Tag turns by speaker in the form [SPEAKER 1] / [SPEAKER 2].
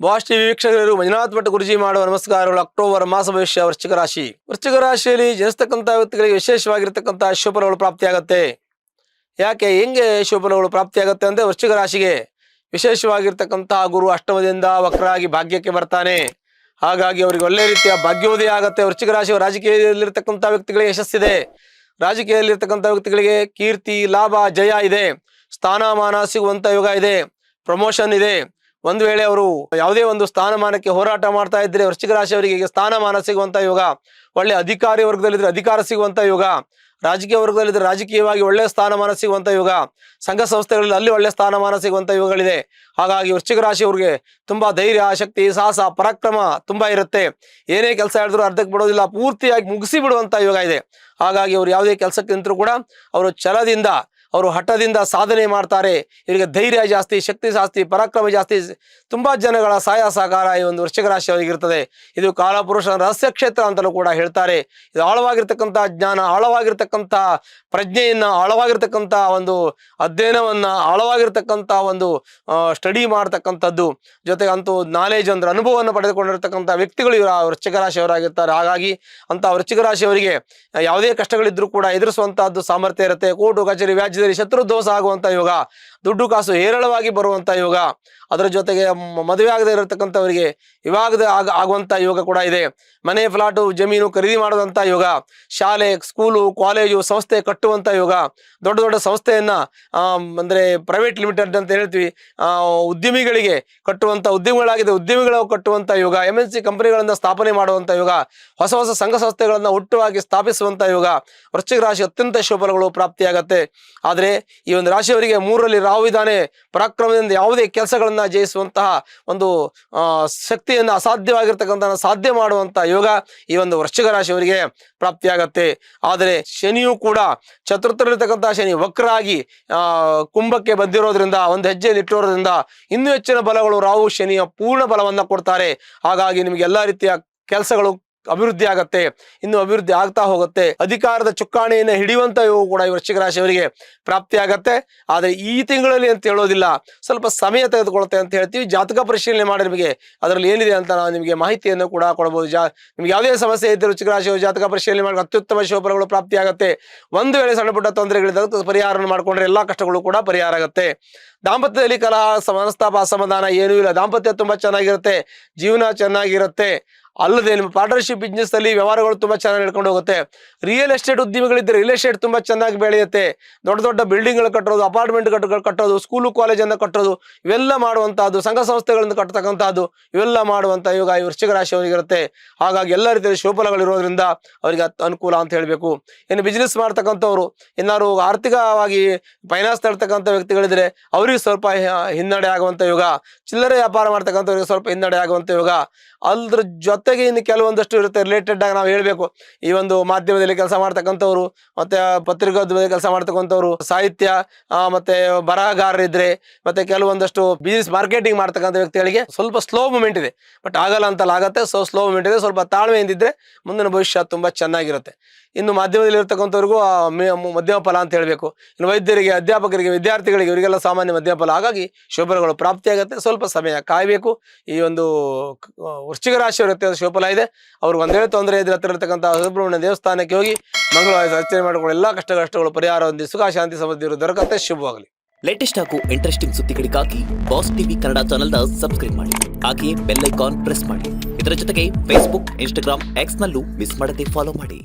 [SPEAKER 1] Boss TV ವೀಕ್ಷಕರು ಮಂಜುನಾಥ್ ಭಟ್ ಗುರುಜಿ ಮಾಡುವ ನಮಸ್ಕಾರಗಳು. ಅಕ್ಟೋಬರ್ ಮಾಸ ಭವಿಷ್ಯ ವೃಶ್ಚಿಕ ರಾಶಿ. ವೃಶ್ಚಿಕ ರಾಶಿಯಲ್ಲಿ ಜನಿಸ್ತಕ್ಕಂಥ ವ್ಯಕ್ತಿಗಳಿಗೆ ವಿಶೇಷವಾಗಿರ್ತಕ್ಕಂಥ ಶುಭಫಲಗಳು ಪ್ರಾಪ್ತಿಯಾಗತ್ತೆ. ಯಾಕೆ ಹೆಂಗೆ ಶುಭಫಲಗಳು ಪ್ರಾಪ್ತಿಯಾಗತ್ತೆ ಅಂದ್ರೆ, ವೃಶ್ಚಿಕ ರಾಶಿಗೆ ವಿಶೇಷವಾಗಿರ್ತಕ್ಕಂಥ ಗುರು ಅಷ್ಟಮದಿಂದ ವಕ್ರಾಗಿ ಭಾಗ್ಯಕ್ಕೆ ಬರ್ತಾನೆ. ಹಾಗಾಗಿ ಅವರಿಗೆ ಒಳ್ಳೆ ರೀತಿಯ ಭಾಗ್ಯೋದಯ ಆಗತ್ತೆ. ವೃಶ್ಚಿಕ ರಾಶಿಯ ರಾಜಕೀಯದಲ್ಲಿರ್ತಕ್ಕಂಥ ವ್ಯಕ್ತಿಗಳಿಗೆ ಯಶಸ್ಸಿದೆ. ರಾಜಕೀಯದಲ್ಲಿರ್ತಕ್ಕಂಥ ವ್ಯಕ್ತಿಗಳಿಗೆ ಕೀರ್ತಿ, ಲಾಭ, ಜಯ ಇದೆ. ಸ್ಥಾನಮಾನ ಸಿಗುವಂತ ಯೋಗ ಇದೆ. ಪ್ರಮೋಷನ್ ಇದೆ. ಒಂದು ವೇಳೆ ಅವರು ಯಾವುದೇ ಒಂದು ಸ್ಥಾನಮಾನಕ್ಕೆ ಹೋರಾಟ ಮಾಡ್ತಾ ಇದ್ರೆ ವೃಶ್ಚಿಕ ರಾಶಿಯವರಿಗೆ ಸ್ಥಾನಮಾನ ಸಿಗುವಂತ ಯೋಗ, ಒಳ್ಳೆ ಅಧಿಕಾರಿ ವರ್ಗದಲ್ಲಿದ್ರೆ ಅಧಿಕಾರ ಸಿಗುವಂತ ಯೋಗ, ರಾಜಕೀಯ ವರ್ಗದಲ್ಲಿದ್ರೆ ರಾಜಕೀಯವಾಗಿ ಒಳ್ಳೆ ಸ್ಥಾನಮಾನ ಸಿಗುವಂತ ಯೋಗ, ಸಂಘ ಸಂಸ್ಥೆಗಳಲ್ಲಿ ಅಲ್ಲಿ ಒಳ್ಳೆ ಸ್ಥಾನಮಾನ ಸಿಗುವಂತ ಯೋಗಗಳಿದೆ. ಹಾಗಾಗಿ ವೃಶ್ಚಿಕ ರಾಶಿಯವರಿಗೆ ತುಂಬಾ ಧೈರ್ಯ, ಶಕ್ತಿ, ಸಾಹಸ, ಪರಾಕ್ರಮ ತುಂಬಾ ಇರುತ್ತೆ. ಏನೇ ಕೆಲಸ ಹೇಳಿದ್ರು ಅರ್ಧಕ್ಕೆ ಬಿಡೋದಿಲ್ಲ, ಪೂರ್ತಿಯಾಗಿ ಮುಗಿಸಿ ಬಿಡುವಂತ ಯೋಗ ಇದೆ. ಹಾಗಾಗಿ ಅವರು ಯಾವುದೇ ಕೆಲಸಕ್ಕೆ ನಿಂತರೂ ಕೂಡ ಅವರು ಛಲದಿಂದ, ಅವರು ಹಠದಿಂದ ಸಾಧನೆ ಮಾಡ್ತಾರೆ. ಇವರಿಗೆ ಧೈರ್ಯ ಜಾಸ್ತಿ, ಶಕ್ತಿ ಜಾಸ್ತಿ, ಪರಾಕ್ರಮ ಜಾಸ್ತಿ. ತುಂಬಾ ಜನಗಳ ಸಹಾಯ ಸಹಕಾರ ಈ ಒಂದು ವೃಶ್ಚಿಕ ರಾಶಿಯವರಿಗಿರ್ತದೆ. ಇದು ಕಾಲಪುರುಷನ ರಹಸ್ಯ ಕ್ಷೇತ್ರ ಅಂತಲೂ ಕೂಡ ಹೇಳ್ತಾರೆ. ಇದು ಆಳವಾಗಿರ್ತಕ್ಕಂಥ ಜ್ಞಾನ, ಆಳವಾಗಿರ್ತಕ್ಕಂಥ ಪ್ರಜ್ಞೆಯನ್ನ, ಆಳವಾಗಿರ್ತಕ್ಕಂಥ ಒಂದು ಅಧ್ಯಯನವನ್ನ, ಆಳವಾಗಿರ್ತಕ್ಕಂಥ ಒಂದು ಸ್ಟಡಿ ಮಾಡ್ತಕ್ಕಂಥದ್ದು, ಜೊತೆಗೆ ಅಂತೂ ನಾಲೆಜ್ ಅಂದ್ರೆ ಅನುಭವವನ್ನು ಪಡೆದುಕೊಂಡಿರ್ತಕ್ಕಂಥ ವ್ಯಕ್ತಿಗಳು ಇವರ ವೃಶ್ಚಿಕ ರಾಶಿಯವರಾಗಿರ್ತಾರೆ. ಹಾಗಾಗಿ ಅಂತ ವೃಶ್ಚಿಕ ರಾಶಿಯವರಿಗೆ ಯಾವುದೇ ಕಷ್ಟಗಳಿದ್ರೂ ಕೂಡ ಎದುರಿಸುವಂತಹದ್ದು ಸಾಮರ್ಥ್ಯ ಇರುತ್ತೆ. ಕೋರ್ಟು ಕಚೇರಿ ವ್ಯಾಜ್ಯದಲ್ಲಿ ಶತ್ರು ದೋಷ ಆಗುವಂತ ಯೋಗ, ದುಡ್ಡು ಕಾಸು ಹೇರಳವಾಗಿ ಬರುವಂತ ಯೋಗ, ಅದರ ಜೊತೆಗೆ ಮದುವೆ ಆಗದೆ ಇರತಕ್ಕಂಥವರಿಗೆ ವಿವಾಹದ ಆಗುವಂತ ಯೋಗ ಕೂಡ ಇದೆ. ಮನೆ, ಫ್ಲಾಟು, ಜಮೀನು ಖರೀದಿ ಮಾಡುವಂತ ಯೋಗ, ಶಾಲೆ, ಸ್ಕೂಲು, ಕಾಲೇಜು, ಸಂಸ್ಥೆ ಕಟ್ಟುವಂತ ಯೋಗ, ದೊಡ್ಡ ದೊಡ್ಡ ಸಂಸ್ಥೆಯನ್ನ ಅಂದ್ರೆ ಪ್ರೈವೇಟ್ ಲಿಮಿಟೆಡ್ ಅಂತ ಹೇಳ್ತೀವಿ, ಉದ್ಯಮಿಗಳಿಗೆ ಕಟ್ಟುವಂತ ಉದ್ಯಮಿಗಳಾಗಿದೆ ಉದ್ಯಮಿಗಳ ಕಟ್ಟುವಂತ ಯೋಗ, MNC ಕಂಪನಿಗಳನ್ನ ಸ್ಥಾಪನೆ ಮಾಡುವಂತ ಯೋಗ, ಹೊಸ ಹೊಸ ಸಂಘ ಸಂಸ್ಥೆಗಳನ್ನ ಒಟ್ಟುವಾಗಿ ಸ್ಥಾಪಿಸುವಂತ ಯೋಗ. ವೃಶ್ಚಿಕ ರಾಶಿ ಅತ್ಯಂತ ಶುಭಫಲಗಳು ಪ್ರಾಪ್ತಿಯಾಗತ್ತೆ. ಆದ್ರೆ ಈ ಒಂದು ರಾಶಿಯವರಿಗೆ 3ರಲ್ಲಿ ರಾಹು ಇದ್ದಾನೆ. ಪರಾಕ್ರಮದಿಂದ ಯಾವುದೇ ಕೆಲಸಗಳನ್ನ ಜಯಿಸುವಂತಹ ಒಂದು ಶಕ್ತಿಯನ್ನು, ಅಸಾಧ್ಯವಾಗಿರ್ತಕ್ಕಂಥ ಸಾಧ್ಯ ಮಾಡುವಂತ ಯೋಗ ಈ ಒಂದು ವೃಶ್ಚಿಕ ರಾಶಿಯವರಿಗೆ ಪ್ರಾಪ್ತಿಯಾಗತ್ತೆ. ಆದರೆ ಶನಿಯು ಕೂಡ ಚತುರ್ಥರಲ್ಲಿರ್ತಕ್ಕಂಥ ಶನಿ ವಕ್ರಾಗಿ ಕುಂಭಕ್ಕೆ ಬಂದಿರೋದ್ರಿಂದ, ಒಂದು ಹೆಜ್ಜೆಯಲ್ಲಿ ಇಟ್ಟಿರೋದ್ರಿಂದ ಇನ್ನೂ ಹೆಚ್ಚಿನ ಬಲಗಳು ರಾಹು ಶನಿಯ ಪೂರ್ಣ ಬಲವನ್ನ ಕೊಡ್ತಾರೆ. ಹಾಗಾಗಿ ನಿಮಗೆ ಎಲ್ಲಾ ರೀತಿಯ ಕೆಲಸಗಳು ಅಭಿವೃದ್ಧಿ ಆಗತ್ತೆ, ಇನ್ನು ಅಭಿವೃದ್ಧಿ ಆಗ್ತಾ ಹೋಗುತ್ತೆ. ಅಧಿಕಾರದ ಚುಕ್ಕಾಣಿಯನ್ನು ಹಿಡಿಯುವಂತ ಯೋಗ ಕೂಡ ಈ ವೃಶ್ಚಿಕ ರಾಶಿಯವರಿಗೆ ಪ್ರಾಪ್ತಿ ಆಗತ್ತೆ. ಆದ್ರೆ ಈ ತಿಂಗಳಲ್ಲಿ ಅಂತ ಹೇಳೋದಿಲ್ಲ, ಸ್ವಲ್ಪ ಸಮಯ ತೆಗೆದುಕೊಳ್ಳುತ್ತೆ ಅಂತ ಹೇಳ್ತೀವಿ. ಜಾತಕ ಪರಿಶೀಲನೆ ಮಾಡಿ ನಿಮಗೆ ಅದರಲ್ಲಿ ಏನಿದೆ ಅಂತ ನಾವು ನಿಮಗೆ ಮಾಹಿತಿಯನ್ನು ಕೂಡ ಕೊಡಬಹುದು. ನಿಮ್ಗೆ ಯಾವುದೇ ಸಮಸ್ಯೆ ಇದ್ದರೆ ವೃಶ್ಚಿಕ ರಾಶಿಯವರು ಜಾತಕ ಪರಿಶೀಲನೆ ಮಾಡಿ ಅತ್ಯುತ್ತಮ ಶುಭಫಲಗಳು ಪ್ರಾಪ್ತಿ ಆಗತ್ತೆ. ಒಂದು ವೇಳೆ ಸಣ್ಣ ಪುಟ್ಟ ತೊಂದರೆಗಳಿದ್ದಾಗ ಪರಿಹಾರ ಮಾಡ್ಕೊಂಡ್ರೆ ಎಲ್ಲಾ ಕಷ್ಟಗಳು ಕೂಡ ಪರಿಹಾರ ಆಗತ್ತೆ. ದಾಂಪತ್ಯದಲ್ಲಿ ಕಲಹ, ಮನಸ್ತಾಪ, ಅಸಮಾಧಾನ ಏನೂ ಇಲ್ಲ. ದಾಂಪತ್ಯ ತುಂಬಾ ಚೆನ್ನಾಗಿರುತ್ತೆ, ಜೀವನ ಚೆನ್ನಾಗಿರುತ್ತೆ. ಅಲ್ಲದೆ ನಿಮ್ಮ ಪಾರ್ಟ್ನರ್ಶಿಪ್ ಬಿಸ್ನೆಸ್ ಅಲ್ಲಿ ವ್ಯವಹಾರಗಳು ತುಂಬಾ ಚೆನ್ನಾಗಿ ನಡ್ಕೊಂಡು ಹೋಗುತ್ತೆ. ರಿಯಲ್ ಎಸ್ಟೇಟ್ ಉದ್ಯಮಿಗಳಿದ್ದರೆ ರಿಯಲ್ ಎಸ್ಟೇಟ್ ತುಂಬಾ ಚೆನ್ನಾಗಿ ಬೆಳೆಯುತ್ತೆ. ದೊಡ್ಡ ದೊಡ್ಡ ಬಿಲ್ಡಿಂಗ್ಗಳು ಕಟ್ಟೋದು, ಅಪಾರ್ಟ್ಮೆಂಟ್ ಕಟ್ಟೋದು, ಸ್ಕೂಲು ಕಾಲೇಜನ್ನು ಕಟ್ಟೋದು, ಇವೆಲ್ಲ ಮಾಡುವಂತಹದ್ದು, ಸಂಘ ಸಂಸ್ಥೆಗಳಿಂದ ಕಟ್ಟತಕ್ಕಂಥದ್ದು, ಇವೆಲ್ಲ ಮಾಡುವಂತ ಯೋಗ ಈ ವೃಶ್ಚಿಕ ರಾಶಿಯವರಿಗಿರುತ್ತೆ. ಹಾಗಾಗಿ ಎಲ್ಲ ರೀತಿಯ ಶುಭಫಲಗಳಿರೋದ್ರಿಂದ ಅವರಿಗೆ ಅನುಕೂಲ ಅಂತ ಹೇಳಬೇಕು. ಇನ್ನು ಬಿಸ್ನೆಸ್ ಮಾಡ್ತಕ್ಕಂಥವ್ರು, ಏನಾದ್ರು ಆರ್ಥಿಕವಾಗಿ ಫೈನಾನ್ಸ್ ತರ್ತಕ್ಕಂಥ ವ್ಯಕ್ತಿಗಳಿದ್ರೆ ಅವರಿಗೆ ಸ್ವಲ್ಪ ಹಿನ್ನಡೆ ಆಗುವಂತ ಯೋಗ. ಚಿಲ್ಲರೆ ವ್ಯಾಪಾರ ಮಾಡ್ತಕ್ಕಂಥವ್ರಿಗೆ ಸ್ವಲ್ಪ ಹಿನ್ನಡೆ ಆಗುವಂತ ಯೋಗ. ಅದ್ರ ಜೊತೆಗೆ ಇನ್ನು ಕೆಲವೊಂದಷ್ಟು ಇರುತ್ತೆ ರಿಲೇಟೆಡ್ ಆಗಿ ನಾವು ಹೇಳ್ಬೇಕು. ಈ ಒಂದು ಮಾಧ್ಯಮದಲ್ಲಿ ಕೆಲಸ ಮಾಡ್ತಕ್ಕಂಥವ್ರು, ಮತ್ತೆ ಪತ್ರಿಕೋದ್ಯಮದಲ್ಲಿ ಕೆಲಸ ಮಾಡ್ತಕ್ಕಂಥವ್ರು, ಸಾಹಿತ್ಯ ಮತ್ತೆ ಬರಹಗಾರರಿದ್ರೆ, ಮತ್ತೆ ಕೆಲವೊಂದಷ್ಟು ಬಿಸಿನೆಸ್ ಮಾರ್ಕೆಟಿಂಗ್ ಮಾಡ್ತಕ್ಕಂಥ ವ್ಯಕ್ತಿಗಳಿಗೆ ಸ್ವಲ್ಪ ಸ್ಲೋ ಮೂಮೆಂಟ್ ಇದೆ. ಬಟ್ ಆಗಲ್ಲ ಅಂತಲ್ಲ, ಆಗತ್ತೆ. ಸ್ಲೋ ಮೂಮೆಂಟ್ ಇದೆ. ಸ್ವಲ್ಪ ತಾಳ್ಮೆಯಿಂದಿದ್ರೆ ಮುಂದಿನ ಭವಿಷ್ಯ ತುಂಬಾ ಚೆನ್ನಾಗಿರುತ್ತೆ. ಇನ್ನು ಮಾಧ್ಯಮದಲ್ಲಿ ಇರ್ತಕ್ಕಂಥವ್ರಿಗೂ ಮಧ್ಯಮ ಫಲ ಅಂತ ಹೇಳ್ಬೇಕು. ಇನ್ನು ವೈದ್ಯರಿಗೆ, ಅಧ್ಯಾಪಕರಿಗೆ, ವಿದ್ಯಾರ್ಥಿಗಳಿಗೆ, ಇವರಿಗೆಲ್ಲ ಸಾಮಾನ್ಯ ಮಧ್ಯಮ ಫಲ. ಹಾಗಾಗಿ ಶುಭಫಲಗಳು ಪ್ರಾಪ್ತಿಯಾಗತ್ತೆ. ಸ್ವಲ್ಪ ಸಮಯ ಕಾಯಬೇಕು. ಈ ಒಂದು ವೃಶ್ಚಿಕ ರಾಶಿಯವರ ಶುಭಫಲ ಇದೆ. ಅವ್ರಿಗೆ ಒಂದೇ ತೊಂದರೆ ಇದ್ರೆ ಹತ್ತಿರ ಇರತಕ್ಕಂಥ ಸುಬ್ರಹ್ಮಣ್ಯ ದೇವಸ್ಥಾನಕ್ಕೆ ಹೋಗಿ ಮಂಗಳವಾರ ಅರ್ಚನೆ ಮಾಡಿಕೊಂಡು ಎಲ್ಲ ಕಷ್ಟಗಳು ಪರಿಹಾರ ಹೊಂದಿ ಸುಖ ಶಾಂತಿ ಸಮೃದ್ಧಿ ದೊರಕತ್ತೆ. ಶುಭವಾಗಲಿ.
[SPEAKER 2] ಲೇಟೆಸ್ಟ್ ಹಾಗೂ ಇಂಟ್ರೆಸ್ಟಿಂಗ್ ಸುದ್ದಿಗಳಿಗಾಗಿ ಬಾಸ್ ಟಿವಿ ಕನ್ನಡ ಚಾನೆಲ್ನ ಸಬ್ಸ್ಕ್ರೈಬ್ ಮಾಡಿ. ಹಾಗೆಯೇ ಬೆಲ್ ಐಕಾನ್ ಪ್ರೆಸ್ ಮಾಡಿ. ಇದರ ಜೊತೆಗೆ ಫೇಸ್ಬುಕ್, ಇನ್ಸ್ಟಾಗ್ರಾಮ್, ಎಕ್ಸ್ ನಲ್ಲೂ ಮಿಸ್ ಮಾಡದೆ ಫಾಲೋ ಮಾಡಿ.